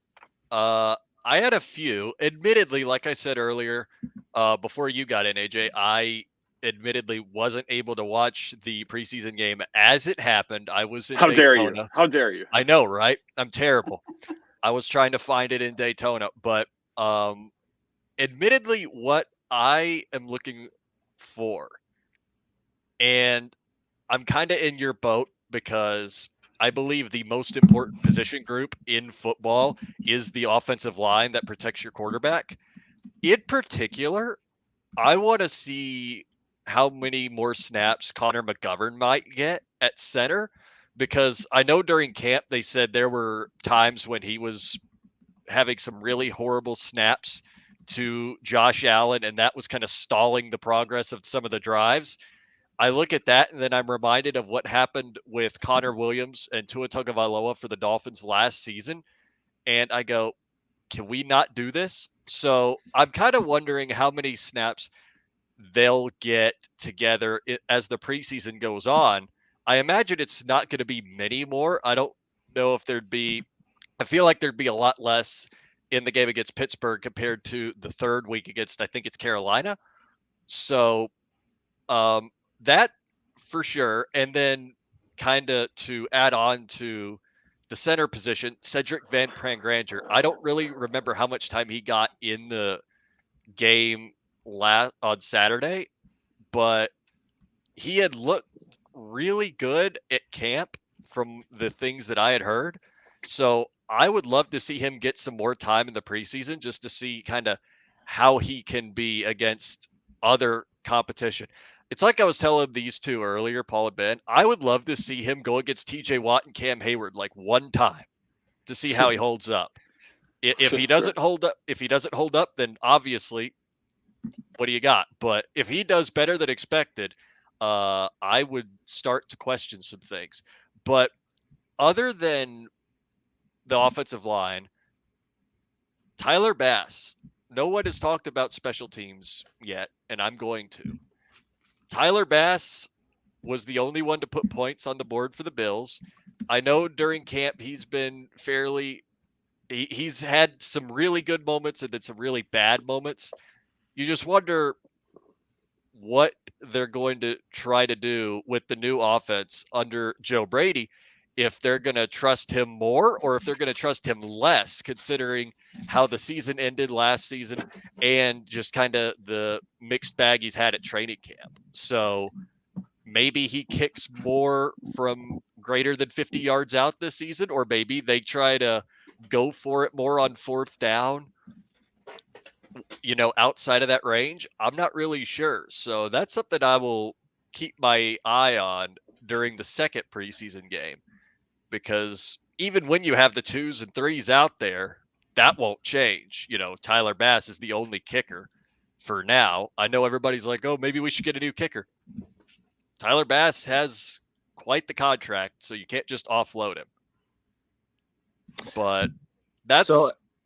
I had a few. Admittedly, like I said earlier, before you got in, AJ, I admittedly wasn't able to watch the preseason game as it happened. I was in How dare you? Daytona. How dare you? I know, right? I'm terrible. I was trying to find it in Daytona, but admittedly, what I am looking for, and I'm kind of in your boat because I believe the most important position group in football is the offensive line that protects your quarterback. In particular, I want to see how many more snaps Connor McGovern might get at center because I know during camp they said there were times when he was having some really horrible snaps to Josh Allen, and that was kind of stalling the progress of some of the drives. I look at that, and then I'm reminded of what happened with Connor Williams and Tua Tagovailoa for the Dolphins last season, and I go, can we not do this? So I'm kind of wondering how many snaps they'll get together as the preseason goes on. I imagine it's not going to be many more. I don't know if there'd be, I feel like there'd be a lot less in the game against Pittsburgh compared to the third week against, I think it's Carolina. So um, that for sure. And then kind of to add on to the center position, Cedric Van Prangranger. I don't really remember how much time he got in the game last on Saturday, but he had looked really good at camp from the things that I had heard. So I would love to see him get some more time in the preseason just to see kind of how he can be against other competition. It's like I was telling these two earlier, Paul and Ben. I would love to see him go against TJ Watt and Cam Hayward like one time to see how he holds up. If he doesn't hold up, then obviously, what do you got? But if he does better than expected, I would start to question some things. But other than the offensive line, Tyler Bass, no one has talked about special teams yet, and I'm going to. Tyler Bass was the only one to put points on the board for the Bills. I know during camp he's been he's had some really good moments and then some really bad moments. You just wonder what they're going to try to do with the new offense under Joe Brady, if they're going to trust him more or if they're going to trust him less, considering how the season ended last season and just kind of the mixed bag he's had at training camp. So maybe he kicks more from greater than 50 yards out this season, or maybe they try to go for it more on fourth down, outside of that range. I'm not really sure. So that's something I will keep my eye on during the second preseason game, because even when you have the 2s and 3s out there, that won't change. Tyler Bass is the only kicker for now. I know everybody's like, oh, maybe we should get a new kicker. Tyler Bass has quite the contract, so you can't just offload him. But that's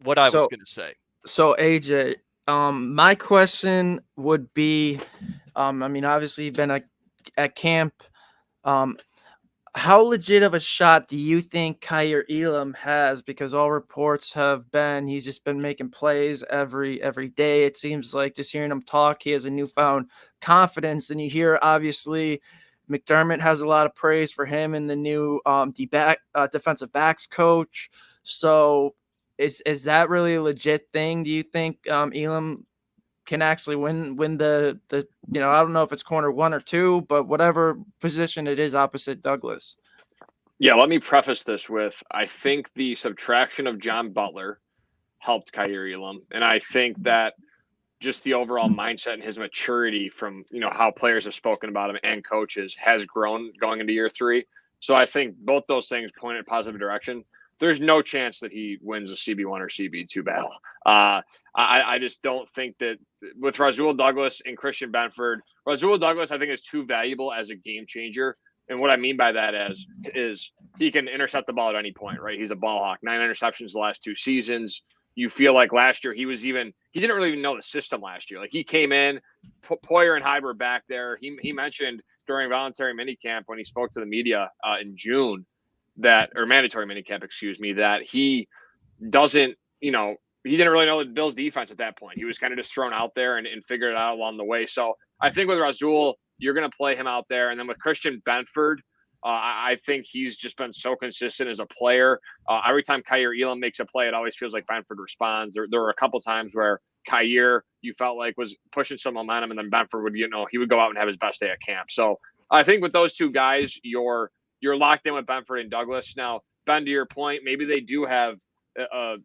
what I was going to say. So AJ, my question would be, obviously you've been at camp. How legit of a shot do you think Kaiir Elam has? Because all reports have been he's just been making plays every day. It seems like just hearing him talk, he has a newfound confidence. And you hear obviously McDermott has a lot of praise for him and the new defensive backs coach. So is that really a legit thing? Do you think Elam can actually win the I don't know if it's corner 1 or 2, but whatever position it is opposite Douglas? Yeah, let me preface this with, I think the subtraction of John Butler helped Kaiir Elam, and I think that just the overall mindset and his maturity from how players have spoken about him and coaches has grown going into year 3. So I think both those things point in a positive direction. There's no chance that he wins a CB1 or CB2 battle. I just don't think that with Rasul Douglas and Christian Benford, Rasul Douglas I think is too valuable as a game changer. And what I mean by that is he can intercept the ball at any point, right? He's a ball hawk. 9 interceptions the last 2 seasons. You feel like last year he didn't really even know the system last year. Like he came in, Poyer and Hyde were back there. He mentioned during voluntary minicamp when he spoke to the media in June or mandatory minicamp, that he doesn't he didn't really know the Bills defense at that point. He was kind of just thrown out there and figured it out along the way. So I think with Rasul, you're going to play him out there. And then with Christian Benford, I think he's just been so consistent as a player. Every time Kaiir Elam makes a play, it always feels like Benford responds. There were a couple times where Kaiir, you felt like, was pushing some momentum, and then Benford would, he would go out and have his best day at camp. So I think with those two guys, you're locked in with Benford and Douglas. Now, Ben, to your point, maybe they do have a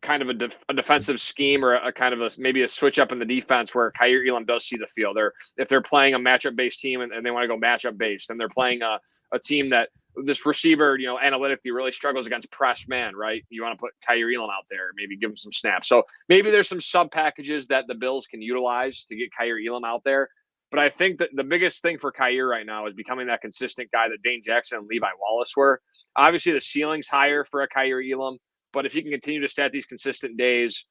kind of a defensive scheme or a kind of maybe a switch up in the defense where Kaiir Elam does see the field. If they're playing a matchup based team and they want to go matchup based, and they're playing a team that this receiver, analytically really struggles against pressed man, right? You want to put Kaiir Elam out there, maybe give him some snaps. So maybe there's some sub packages that the Bills can utilize to get Kaiir Elam out there. But I think that the biggest thing for Kaiir right now is becoming that consistent guy that Dane Jackson and Levi Wallace were. Obviously, the ceiling's higher for a Kaiir Elam, but if he can continue to stat these consistent days,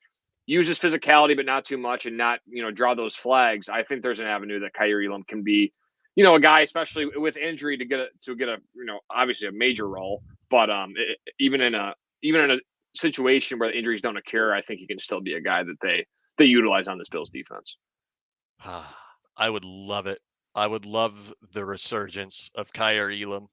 use his physicality, but not too much, and not, draw those flags, I think there's an avenue that Kaiir Elam can be, a guy, especially with injury, to get a obviously a major role, but even in a situation where the injuries don't occur, I think he can still be a guy that they utilize on this Bills defense. I would love it. I would love the resurgence of Kaiir Elam,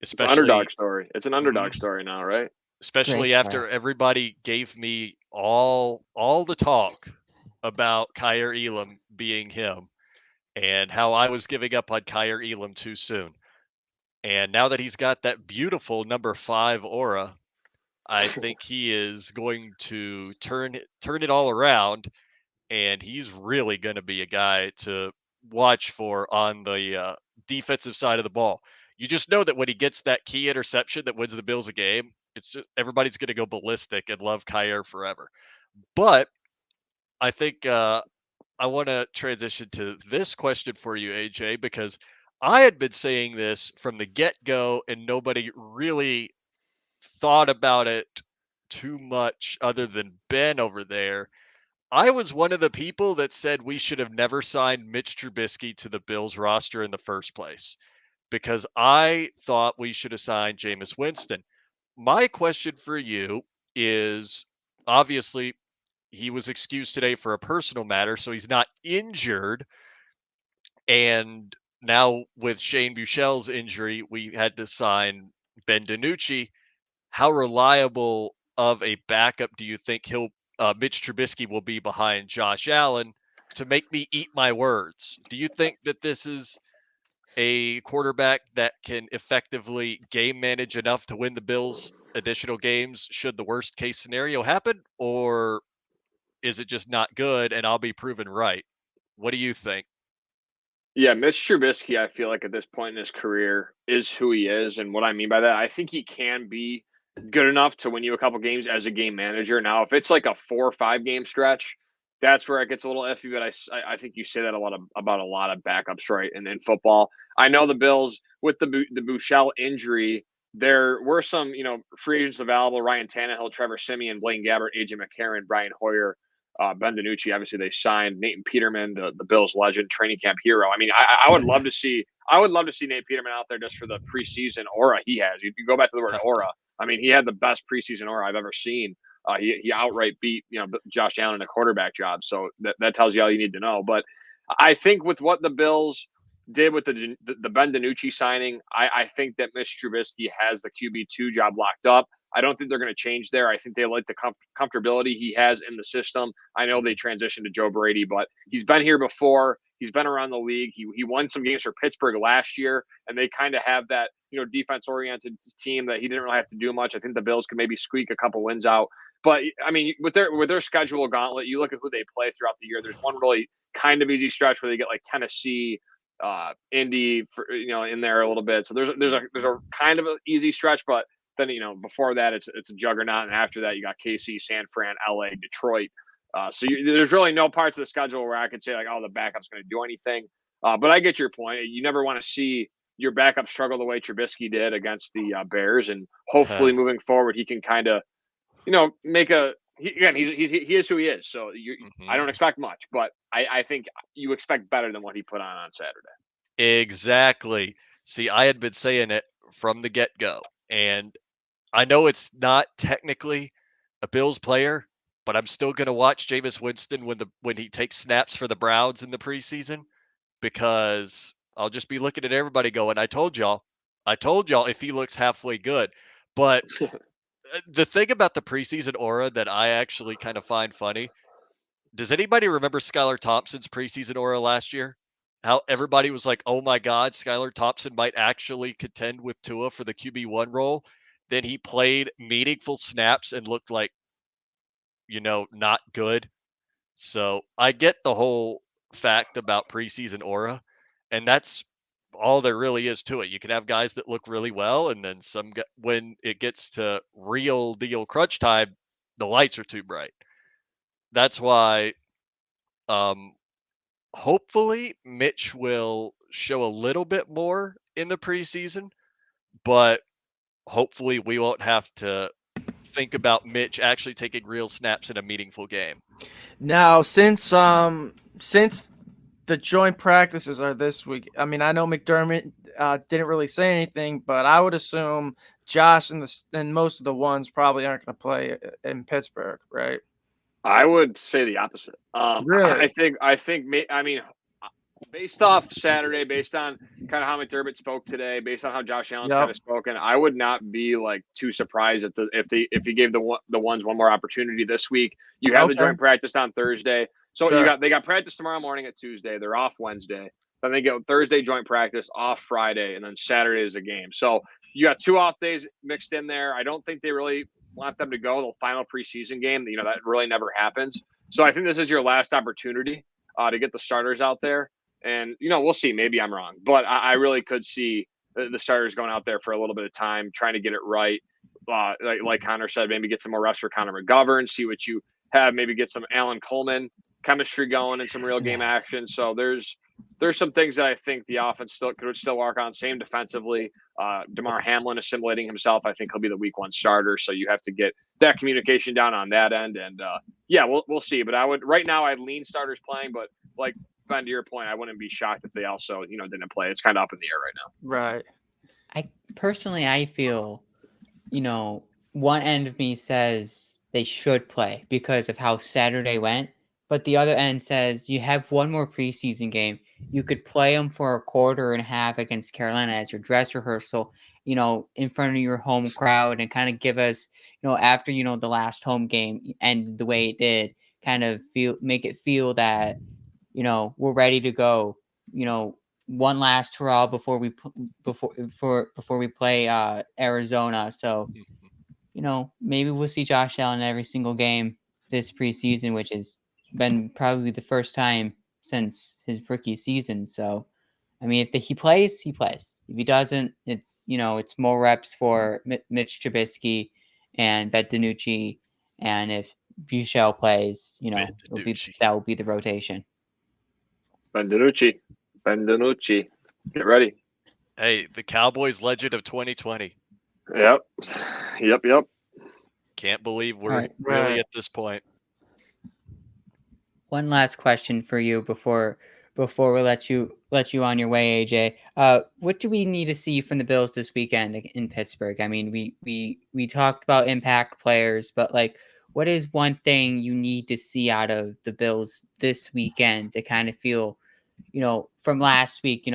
especially it's an underdog story. It's an underdog story now, right? Especially after everybody gave me all the talk about Kaiir Elam being him, and how I was giving up on Kaiir Elam too soon. And now that he's got that beautiful number 5 aura, I think he is going to turn it all around, and he's really going to be a guy to watch for on the defensive side of the ball. You just know that when he gets that key interception that wins the Bills a game, it's just everybody's going to go ballistic and love Kaiir forever. But I think I want to transition to this question for you, AJ, because I had been saying this from the get-go and nobody really thought about it too much other than Ben over there. I was one of the people that said we should have never signed Mitch Trubisky to the Bills roster in the first place, because I thought we should have signed Jameis Winston. My question for you is, obviously he was excused today for a personal matter, so he's not injured. And now with Shane Buechele's injury, we had to sign Ben DiNucci. How reliable of a backup do you think Mitch Trubisky will be behind Josh Allen to make me eat my words? Do you think that this is a quarterback that can effectively game manage enough to win the Bills additional games should the worst case scenario happen? Or is it just not good and I'll be proven right? What do you think? Yeah, Mitch Trubisky, I feel like at this point in his career is who he is. And what I mean by that, I think he can be good enough to win you a couple games as a game manager. Now, if it's like a 4 or 5 game stretch, that's where it gets a little iffy. But I think you say that about a lot of backups, right? And in football, I know the Bills with the Buechele injury, there were some, free agents available: Ryan Tannehill, Trevor Siemian, Blaine Gabbert, AJ McCarron, Brian Hoyer, Ben DiNucci. Obviously, they signed Nathan Peterman, the Bills legend, training camp hero. I mean, I would love to see Nate Peterman out there just for the preseason aura he has. You go back to the word aura. I mean, he had the best preseason aura I've ever seen. He outright beat Josh Allen in a quarterback job. So that tells you all you need to know. But I think with what the Bills did with the Ben DiNucci signing, I think that Mitch Trubisky has the QB2 job locked up. I don't think they're going to change there. I think they like the comfortability he has in the system. I know they transitioned to Joe Brady, but he's been here before. He's been around the league. He won some games for Pittsburgh last year, and they kind of have that defense-oriented team that he didn't really have to do much. I think the Bills could maybe squeak a couple wins out. But I mean, with their schedule gauntlet, you look at who they play throughout the year. There's one really kind of easy stretch where they get like Tennessee, Indy, in there a little bit. So there's a kind of an easy stretch, but then before that it's a juggernaut, and after that you got KC, San Fran, LA, Detroit. So there's really no parts of the schedule where I could say like, oh, the backup's going to do anything. But I get your point. You never want to see your backup struggle the way Trubisky did against the Bears, and hopefully moving forward he can kind of make a. He is who he is. So I don't expect much, but I think you expect better than what he put on Saturday. Exactly. See, I had been saying it from the get-go, and I know it's not technically a Bills player, but I'm still going to watch Jameis Winston when he takes snaps for the Browns in the preseason, because I'll just be looking at everybody going, I told y'all if he looks halfway good. But the thing about the preseason aura that I actually kind of find funny, does anybody remember Skylar Thompson's preseason aura last year? How everybody was like, oh my God, Skylar Thompson might actually contend with Tua for the QB1 role. Then he played meaningful snaps and looked like, not good. So I get the whole fact about preseason aura, and that's all there really is to it. You can have guys that look really well, and then when it gets to real deal crunch time, the lights are too bright. That's why, um, hopefully, Mitch will show a little bit more in the preseason, but hopefully, we won't have to think about Mitch actually taking real snaps in a meaningful game. Now, since the joint practices are this week, I mean, I know McDermott didn't really say anything, but I would assume Josh and most of the ones probably aren't going to play in Pittsburgh, right? I would say the opposite. Really? I think. Based off Saturday, based on kind of how McDermott spoke today, based on how Josh Allen's kind of spoken, I would not be like too surprised if he gave the ones one more opportunity this week. You have the joint practice on Thursday, so they got practice tomorrow morning at Tuesday. They're off Wednesday. Then they go Thursday joint practice, off Friday, and then Saturday is a game. So you got 2 off days mixed in there. I don't think they really want them to go the final preseason game. That really never happens. So I think this is your last opportunity to get the starters out there. And, we'll see. Maybe I'm wrong. But I really could see the starters going out there for a little bit of time, trying to get it right. Like Connor said, maybe get some more reps for Connor McGovern, see what you have, maybe get some Alan Coleman chemistry going and some real game action. So there's some things that I think the offense could still work on. Same defensively. DeMar Hamlin assimilating himself. I think he'll be the week 1 starter. So you have to get that communication down on that end. And we'll see. But I'd lean starters playing, but like, Ben, to your point, I wouldn't be shocked if they also, didn't play. It's kind of up in the air right now. Right. I feel, one end of me says they should play because of how Saturday went, but the other end says you have one more preseason game. You could play them for a quarter and a half against Carolina as your dress rehearsal, in front of your home crowd, and kind of give us, after, the last home game and the way it did, kind of make it feel that, we're ready to go, one last hurrah before we play Arizona. So, maybe we'll see Josh Allen every single game this preseason, which has been probably the first time since his rookie season. So, I mean, if he plays, he plays. If he doesn't, it's more reps for Mitch Trubisky and Bet DiNucci. And if Buechele plays, that will be the rotation. Ben DiNucci. Get ready. Hey, the Cowboys legend of 2020. Yep. Can't believe we're really at this point. One last question for you before we let you on your way, AJ. What do we need to see from the Bills this weekend in Pittsburgh? I mean, we talked about impact players, but like, what is one thing you need to see out of the Bills this weekend to kind of feel, from last week,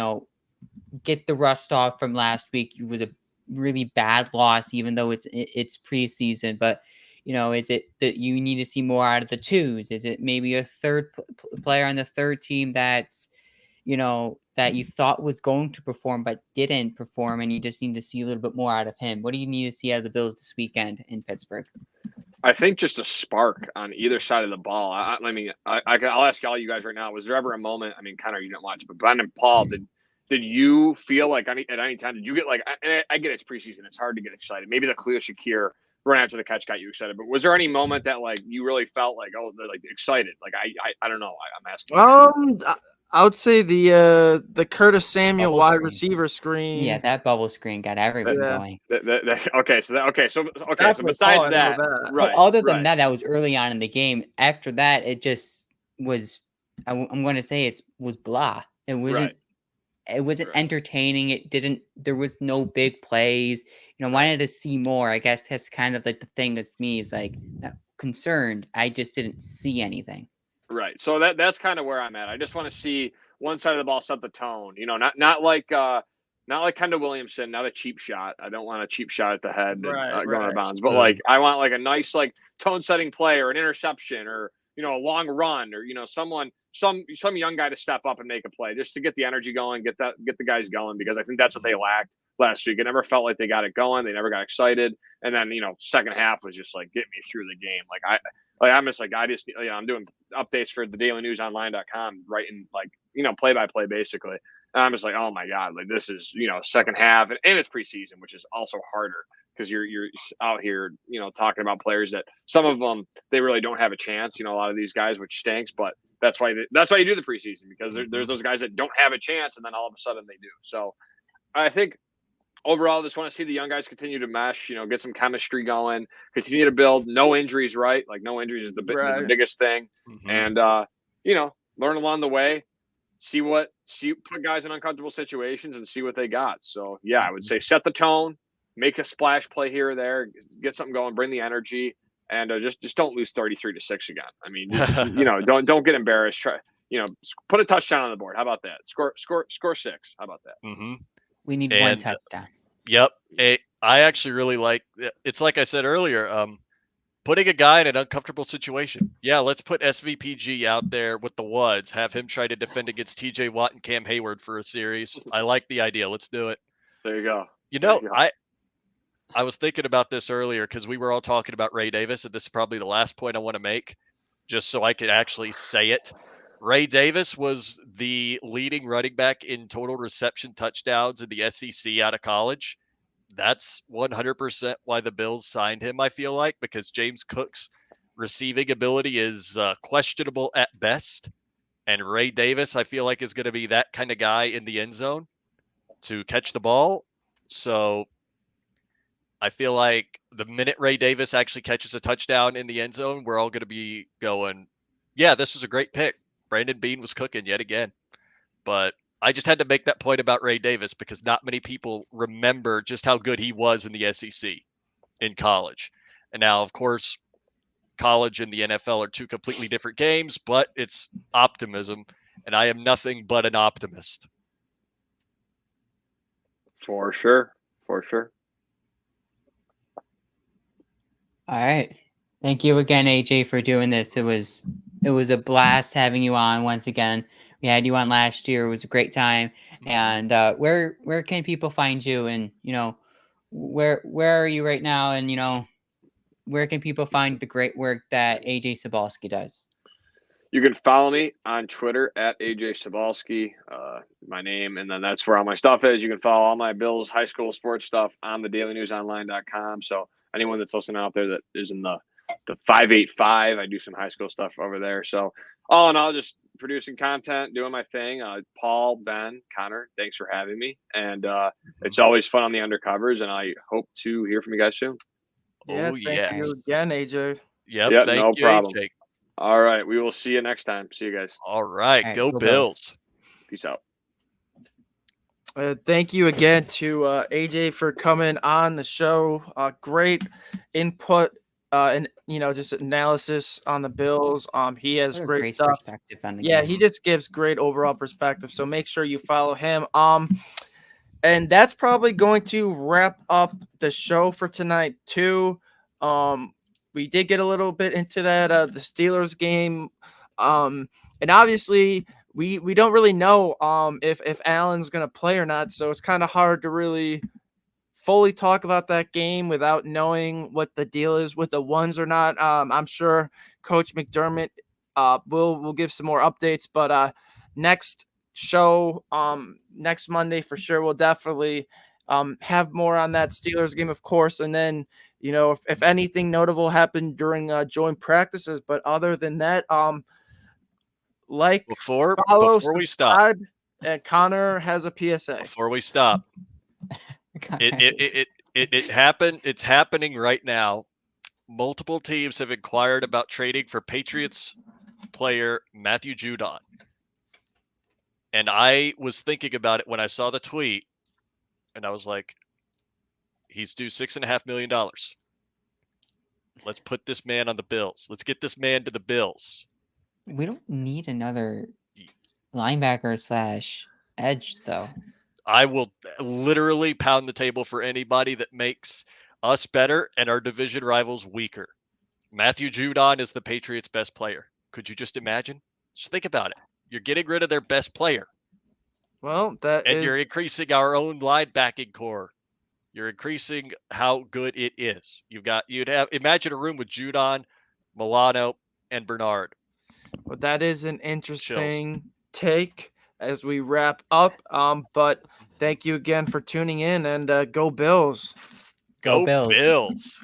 get the rust off from last week? It was a really bad loss, even though it's preseason, but is it that you need to see more out of the twos? Is it maybe a third player on the third team that's, that you thought was going to perform but didn't perform, and you just need to see a little bit more out of him? What do you need to see out of the Bills this weekend in Pittsburgh? I think just a spark on either side of the ball. I'll ask all you guys right now. Was there ever a moment? I mean, Connor, you didn't watch, but Ben and Paul, did you feel like at any time, did you get like? I get it's preseason; it's hard to get excited. Maybe the Khalil Shakir run after the catch got you excited, but was there any moment that like you really felt like, oh, they're like excited? Like I don't know. I'm asking. I would say the Curtis Samuel Bubble wide screen. receiver screen. Yeah, that bubble screen got everyone going. So besides that, right? But other than that was early on in the game. After that, it just was. I'm going to say it was blah. It wasn't. It wasn't Right. entertaining. There was no big plays. Wanted to see more. I guess that's kind of like the thing that's me is like not concerned. I just didn't see anything. Right. So that's kind of where I'm at. I just want to see one side of the ball set the tone. Not like Kendall Williamson, not a cheap shot. I don't want a cheap shot at the head Right, going out right. of bounds. But like I want like a nice like tone setting play or an interception or a long run or some young guy to step up and make a play just to get the energy going, get the guys going, because I think that's what they lacked last week. It never felt like they got it going. They never got excited. And then, second half was just like get me through the game. I'm just like I'm doing updates for the dailynewsonline.com, writing like play by play basically. And I'm just like, oh my god, like this is second half and it's preseason, which is also harder because you're out here talking about players that some of them they really don't have a chance. A lot of these guys, which stinks, but that's why you do the preseason, because there's those guys that don't have a chance and then all of a sudden they do. So I think overall, I just want to see the young guys continue to mesh, get some chemistry going, continue to build. No injuries, right? Like no injuries is the biggest thing, and learn along the way. Put guys in uncomfortable situations and see what they got. So yeah, I would say set the tone, make a splash play here or there, get something going, bring the energy, and just don't lose 33-6 again. I mean, don't get embarrassed. Try put a touchdown on the board. How about that? Score 6. How about that? We need one touchdown. Yep. I actually really like it's like I said earlier, putting a guy in an uncomfortable situation. Yeah, let's put SVPG out there with the Wuds, have him try to defend against TJ Watt and Cam Hayward for a series. I like the idea. Let's do it. There you go. I was thinking about this earlier because we were all talking about Ray Davis, and this is probably the last point I want to make, just so I could actually say it. Ray Davis was the leading running back in total reception touchdowns in the SEC out of college. That's 100% why the Bills signed him, I feel like, because James Cook's receiving ability is questionable at best. And Ray Davis, I feel like, is going to be that kind of guy in the end zone to catch the ball. So I feel like the minute Ray Davis actually catches a touchdown in the end zone, we're all going to be going, yeah, this was a great pick. Brandon Beane was cooking yet again. But I just had to make that point about Ray Davis because not many people remember just how good he was in the SEC in college. And now, of course, college and the NFL are two completely different games, but it's optimism. And I am nothing but an optimist. For sure. For sure. All right. Thank you again, AJ, for doing this. It was a blast having you on once again. We had you on last year. It was a great time. And where can people find you? And where are you right now? And where can people find the great work that AJ Cybulski does? You can follow me on Twitter at AJ Cybulski, my name, and then that's where all my stuff is. You can follow all my Bills high school sports stuff on the dailynewsonline.com. So anyone that's listening out there that is in the 585, I do some high school stuff over there. So all in all, just producing content, doing my thing. Paul, Ben, Connor, thanks for having me. And it's always fun on the undercovers, and I hope to hear from you guys soon. Yeah, thank you again, AJ. Yep, no you, problem. AJ. All right, we will see you next time. See you guys. All right, go Bills. Peace out. Thank you again to AJ for coming on the show. Great input and just analysis on the Bills. He has great stuff. Perspective on the game. He just gives great overall perspective. So make sure you follow him. And that's probably going to wrap up the show for tonight too. We did get a little bit into that the Steelers game, and obviously we don't really know if Allen's gonna play or not. So it's kind of hard to really fully talk about that game without knowing what the deal is with the ones or not. I'm sure Coach McDermott will give some more updates, but next show next Monday for sure we'll definitely have more on that Steelers game, of course, and then if anything notable happened during joint practices. But other than that, before we stop, and Connor has a PSA. Before we stop, it happened. It's happening right now. Multiple teams have inquired about trading for Patriots player Matthew Judon. And I was thinking about it when I saw the tweet, and I was like, he's due $6.5 million. Let's put this man on the Bills. Let's get this man to the Bills. We don't need another linebacker / edge, though. I will literally pound the table for anybody that makes us better and our division rivals weaker. Matthew Judon is the Patriots' best player. Could you just imagine? Just think about it. You're getting rid of their best player, Well, and you're increasing our own linebacking core. You're increasing how good it is. Imagine a room with Judon, Milano, and Bernard. well, that is an interesting take as we wrap up. But thank you again for tuning in, and go Bills. Go Bills. Bills.